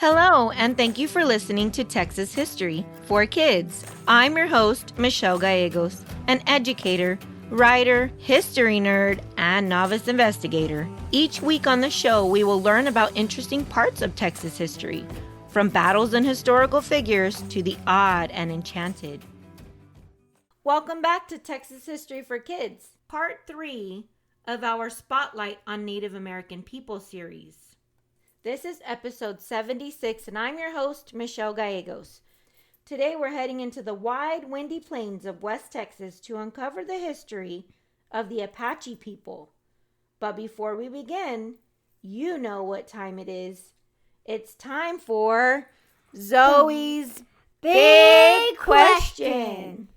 Hello, and thank you for listening to Texas History for Kids. I'm your host, Michelle Gallegos, an educator, writer, history nerd, and novice investigator. Each week on the show, we will learn about interesting parts of Texas history, from battles and historical figures to the odd and enchanted. Welcome back to Texas History for Kids, Part 3 of our Spotlight on Native American People series. This is episode 76, and I'm your host, Michelle Gallegos. Today we're heading into the wide, windy plains of West Texas to uncover the history of the Apache people. But before we begin, you know what time it is. It's time for Zoe's Big Question.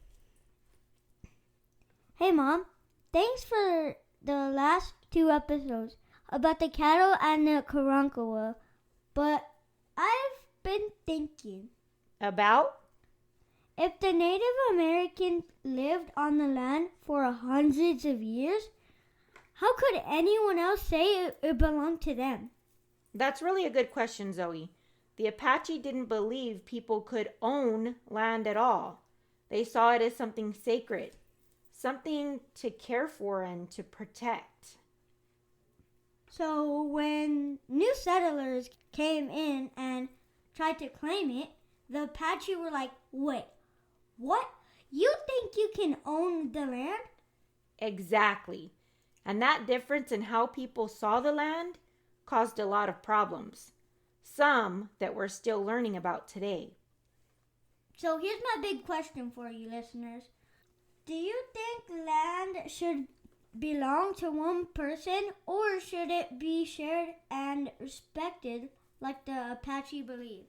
Hey, Mom. Thanks for the last 2 episodes about the cattle and the Karankawa, but I've been thinking About? if the Native Americans lived on the land for hundreds of years, how could anyone else say it belonged to them? That's really a good question, Zoe. The Apache didn't believe people could own land at all. They saw it as something sacred, something to care for and to protect. So when new settlers came in and tried to claim it, the Apache were like, wait, what? You think you can own the land? Exactly. And that difference in how people saw the land caused a lot of problems. Some that we're still learning about today. So here's my big question for you listeners. Do you think land should belong to one person, or should it be shared and respected like the Apache believed?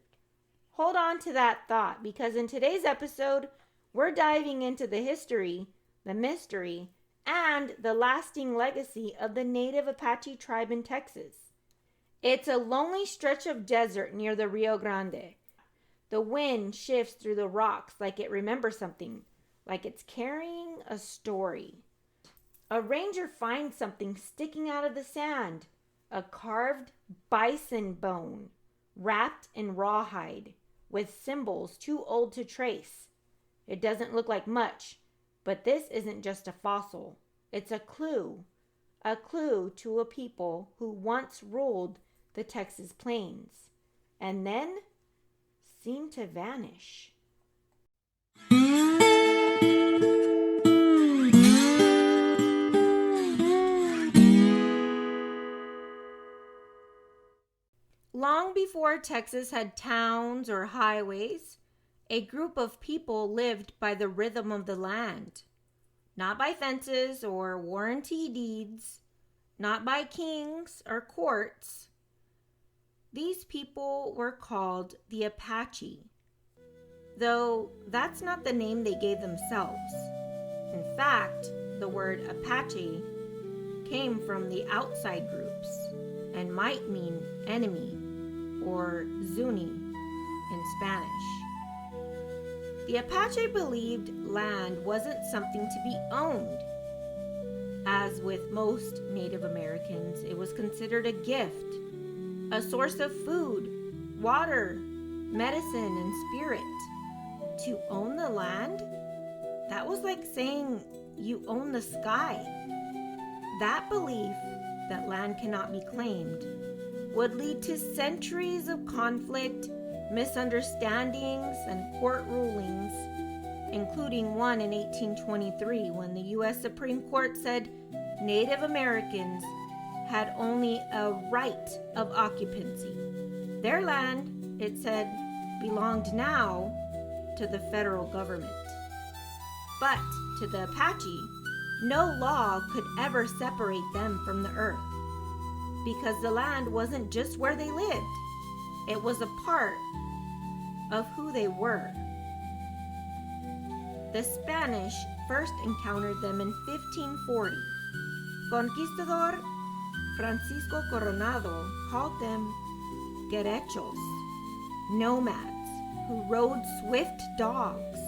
Hold on to that thought, because in today's episode, we're diving into the history, the mystery, and the lasting legacy of the native Apache tribe in Texas. It's a lonely stretch of desert near the Rio Grande. The wind shifts through the rocks like it remembers something, like it's carrying a story. A ranger finds something sticking out of the sand, a carved bison bone wrapped in rawhide with symbols too old to trace. It doesn't look like much, but this isn't just a fossil. It's a clue to a people who once ruled the Texas plains and then seemed to vanish. Long before Texas had towns or highways, a group of people lived by the rhythm of the land. Not by fences or warranty deeds, not by kings or courts. These people were called the Apache, though that's not the name they gave themselves. In fact, the word Apache came from the outside groups and might mean enemy or Zuni in Spanish. The Apache believed land wasn't something to be owned. As with most Native Americans, it was considered a gift, a source of food, water, medicine, and spirit. To own the land, that was like saying you own the sky. That belief that land cannot be claimed would lead to centuries of conflict, misunderstandings, and court rulings, including one in 1823 when the U.S. Supreme Court said Native Americans had only a right of occupancy. Their land, it said, belonged now to the federal government. But to the Apache, no law could ever separate them from the earth, because the land wasn't just where they lived. It was a part of who they were. The Spanish first encountered them in 1540. Conquistador Francisco Coronado called them Guerechos, nomads who rode swift dogs,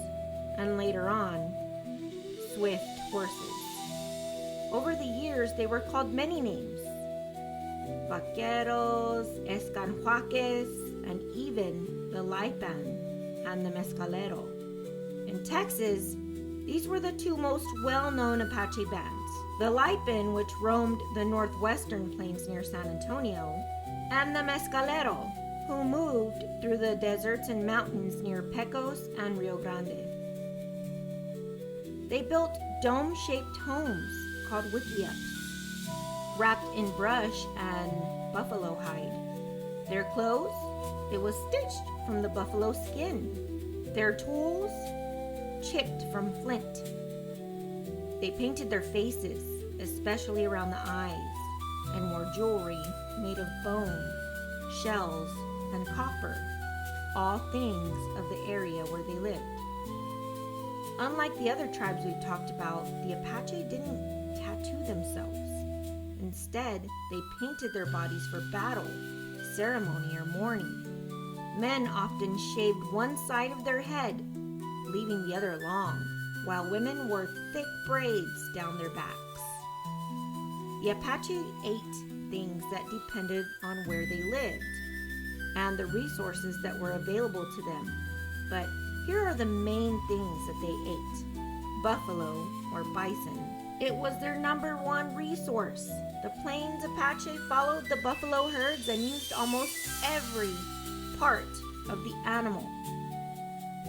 and later on, swift horses. Over the years, they were called many names: vaqueros, escanhuaques, and even even the Lipan and the Mescalero. In Texas, these were the two most well-known Apache bands. The Lipan, which roamed the northwestern plains near San Antonio, and the Mescalero, who moved through the deserts and mountains near Pecos and Rio Grande. They built dome-shaped homes called wickiups, wrapped in brush and buffalo hide. Their clothes, it was stitched from the buffalo skin. Their tools, chipped from flint. They painted their faces, especially around the eyes, and wore jewelry made of bone, shells, and copper, all things of the area where they lived. Unlike the other tribes we've talked about, the Apache didn't tattoo themselves. Instead, they painted their bodies for battle, ceremony, or mourning. Men often shaved one side of their head, leaving the other long, while women wore thick braids down their backs. The Apache ate things that depended on where they lived and the resources that were available to them. But here are the main things that they ate. Buffalo, or bison. It was their number one resource. The Plains Apache followed the buffalo herds and used almost every part of the animal.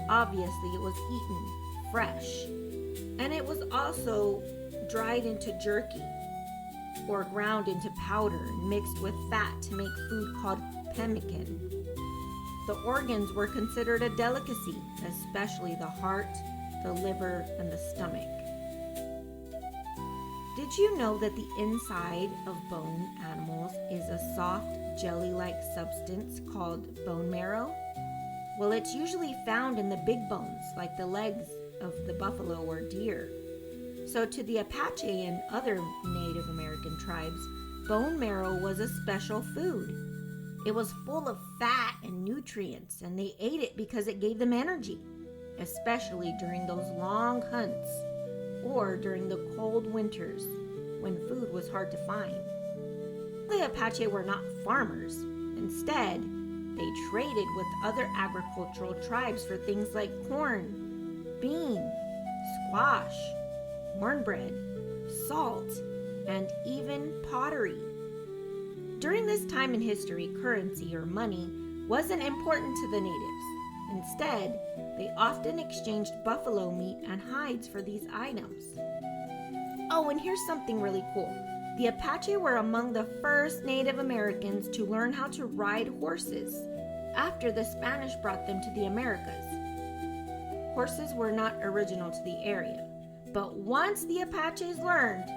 Obviously, it was eaten fresh. And it was also dried into jerky or ground into powder and mixed with fat to make food called pemmican. The organs were considered a delicacy, especially the heart, the liver, and the stomach. Did you know that the inside of bone animals is a soft, jelly-like substance called bone marrow? Well, it's usually found in the big bones, like the legs of the buffalo or deer. So to the Apache and other Native American tribes, bone marrow was a special food. It was full of fat and nutrients, and they ate it because it gave them energy, especially during those long hunts or during the cold winters when food was hard to find. The Apache were not farmers. Instead, they traded with other agricultural tribes for things like corn, bean, squash, cornbread, salt, and even pottery. During this time in history, currency or money wasn't important to the natives. Instead, they often exchanged buffalo meat and hides for these items. Oh, and here's something really cool. The Apache were among the first Native Americans to learn how to ride horses after the Spanish brought them to the Americas. Horses were not original to the area, but once the Apaches learned,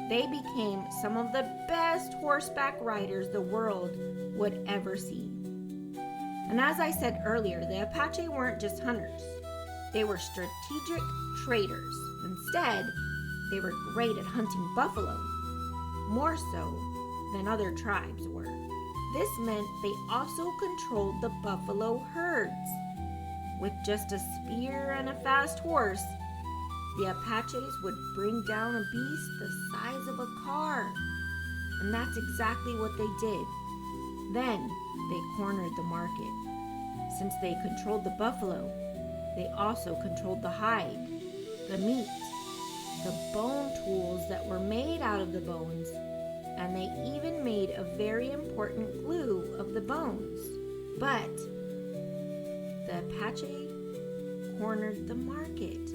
they became some of the best horseback riders the world would ever see. And as I said earlier, the Apache weren't just hunters. They were strategic traders. Instead, they were great at hunting buffalo, more so than other tribes were. This meant they also controlled the buffalo herds. With just a spear and a fast horse, the Apaches would bring down a beast the size of a car. And that's exactly what they did. Then they cornered the market. Since they controlled the buffalo, they also controlled the hide, the meat, the bone tools that were made out of the bones, and they even made a very important glue of the bones. But the Apache cornered the market.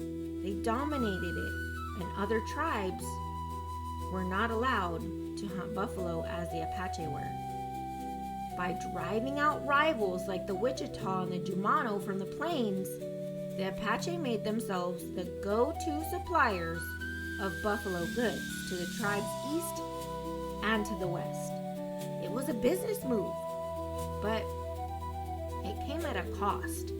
They dominated it, and other tribes were not allowed to hunt buffalo as the Apache were. By driving out rivals like the Wichita and the Jumano from the plains, the Apache made themselves the go-to suppliers of buffalo goods to the tribes east and to the west. It was a business move, but it came at a cost.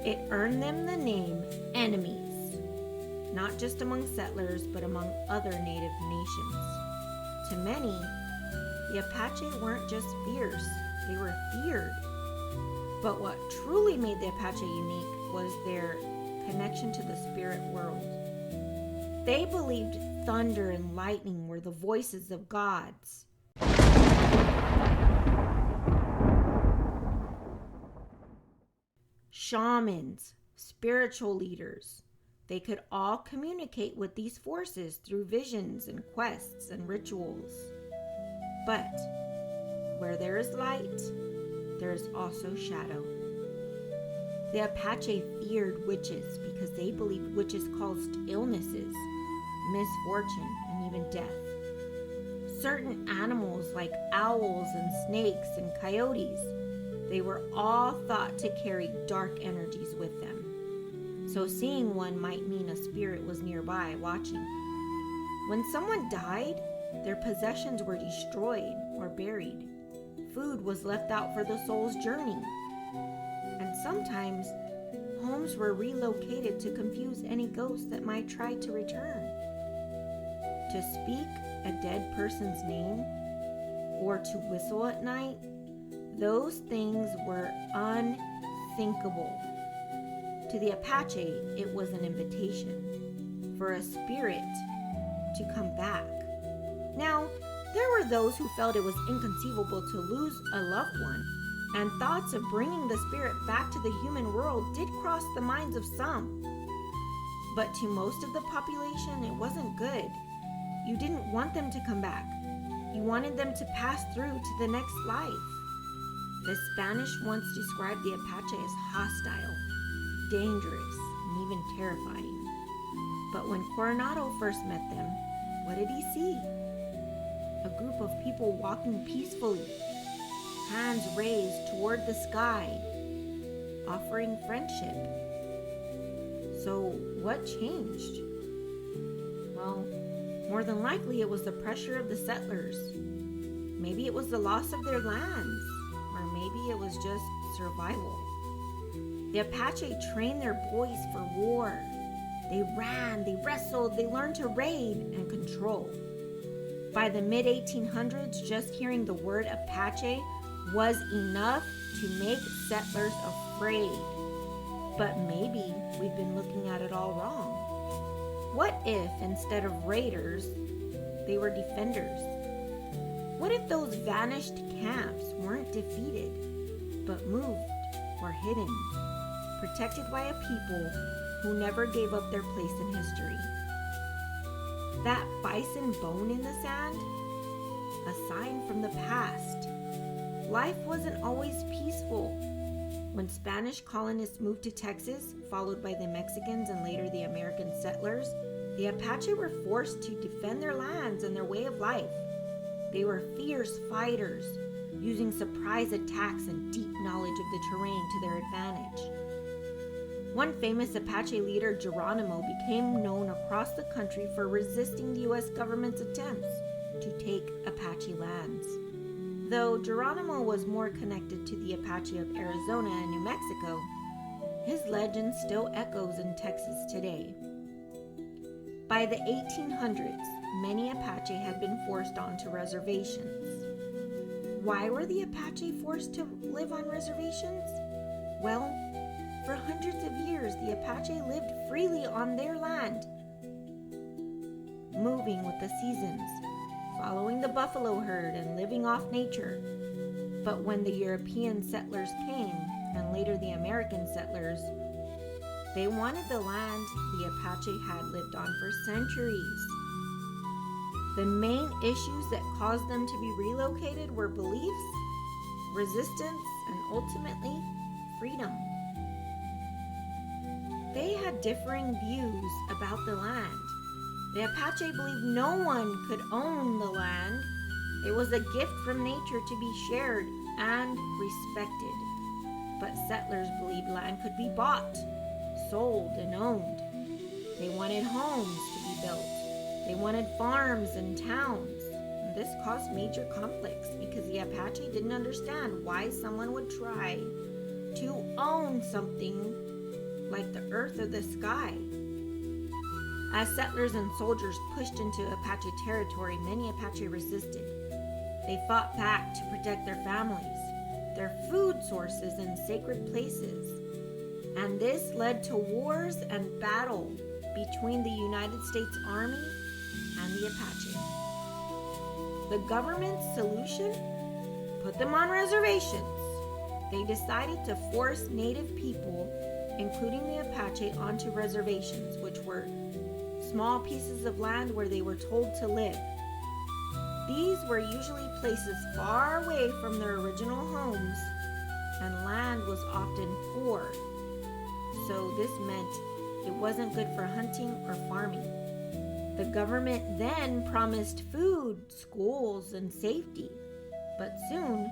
It earned them the name enemies, not just among settlers, but among other native nations. To many, the Apache weren't just fierce, they were feared. But what truly made the Apache unique was their connection to the spirit world. They believed thunder and lightning were the voices of gods. shamans, spiritual leaders. They could all communicate with these forces through visions and quests and rituals. But where there is light, there is also shadow. The Apache feared witches because they believed witches caused illnesses, misfortune, and even death. Certain animals like owls and snakes and coyotes, they were all thought to carry dark energies with them. So seeing one might mean a spirit was nearby watching. When someone died, their possessions were destroyed or buried. Food was left out for the soul's journey. And sometimes homes were relocated to confuse any ghost that might try to return. To speak a dead person's name or to whistle at night, those things were unthinkable. To the Apache, it was an invitation for a spirit to come back. Now, there were those who felt it was inconceivable to lose a loved one, and thoughts of bringing the spirit back to the human world did cross the minds of some. But to most of the population, it wasn't good. You didn't want them to come back. You wanted them to pass through to the next life. The Spanish once described the Apache as hostile, dangerous, and even terrifying. But when Coronado first met them, what did he see? A group of people walking peacefully, hands raised toward the sky, offering friendship. So what changed? Well, more than likely it was the pressure of the settlers. Maybe it was the loss of their lands, or maybe it was just survival. The Apache trained their boys for war. They ran, they wrestled, they learned to raid and control. By the mid-1800s, just hearing the word Apache was enough to make settlers afraid. But maybe we've been looking at it all wrong. What if, instead of raiders, they were defenders? What if those vanished camps weren't defeated, but moved or hidden, protected by a people who never gave up their place in history? That bison bone in the sand? A sign from the past. Life wasn't always peaceful. When Spanish colonists moved to Texas, followed by the Mexicans and later the American settlers, the Apache were forced to defend their lands and their way of life. They were fierce fighters, using surprise attacks and deep knowledge of the terrain to their advantage. One famous Apache leader, Geronimo, became known across the country for resisting the U.S. government's attempts to take Apache lands. Though Geronimo was more connected to the Apache of Arizona and New Mexico, his legend still echoes in Texas today. By the 1800s, many Apache had been forced onto reservations. Why were the Apache forced to live on reservations? Well, for hundreds of years, the Apache lived freely on their land, moving with the seasons, following the buffalo herd and living off nature. But when the European settlers came, and later the American settlers, they wanted the land the Apache had lived on for centuries. The main issues that caused them to be relocated were beliefs, resistance, and ultimately, freedom. They had differing views about the land. The Apache believed no one could own the land. It was a gift from nature to be shared and respected. But settlers believed land could be bought, sold, and owned. They wanted homes to be built. They wanted farms and towns. And this caused major conflicts because the Apache didn't understand why someone would try to own something like the earth or the sky. As settlers and soldiers pushed into Apache territory, many Apache resisted. They fought back to protect their families, their food sources, and sacred places. And this led to wars and battle between the United States Army and the Apache. The government's solution? Put them on reservations. they decided to force native people, including the Apache, onto reservations, which were small pieces of land where they were told to live. These were usually places far away from their original homes, and land was often poor. So this meant it wasn't good for hunting or farming. The government then promised food, schools, and safety, but soon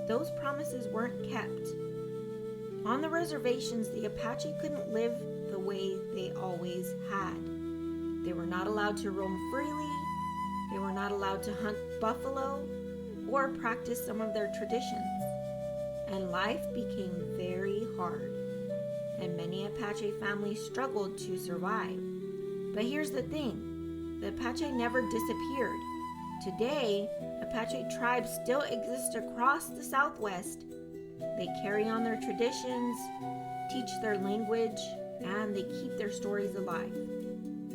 those promises weren't kept. On the reservations, the Apache couldn't live the way they always had. They were not allowed to roam freely. They were not allowed to hunt buffalo or practice some of their traditions. And life became very hard, and many Apache families struggled to survive. But here's the thing, the Apache never disappeared. Today, Apache tribes still exist across the Southwest. They carry on their traditions, teach their language, and they keep their stories alive.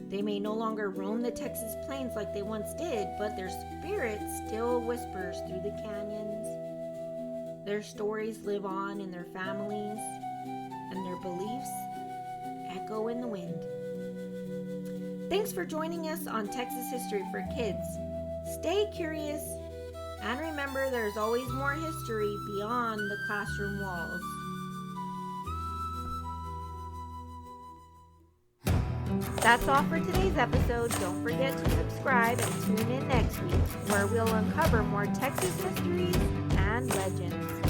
They may no longer roam the Texas plains like they once did, but their spirit still whispers through the canyons. Their stories live on in their families, and their beliefs echo in the wind. Thanks for joining us on Texas History for Kids. Stay curious, and remember there's always more history beyond the classroom walls. That's all for today's episode. Don't forget to subscribe and tune in next week, where we'll uncover more Texas mysteries and legends.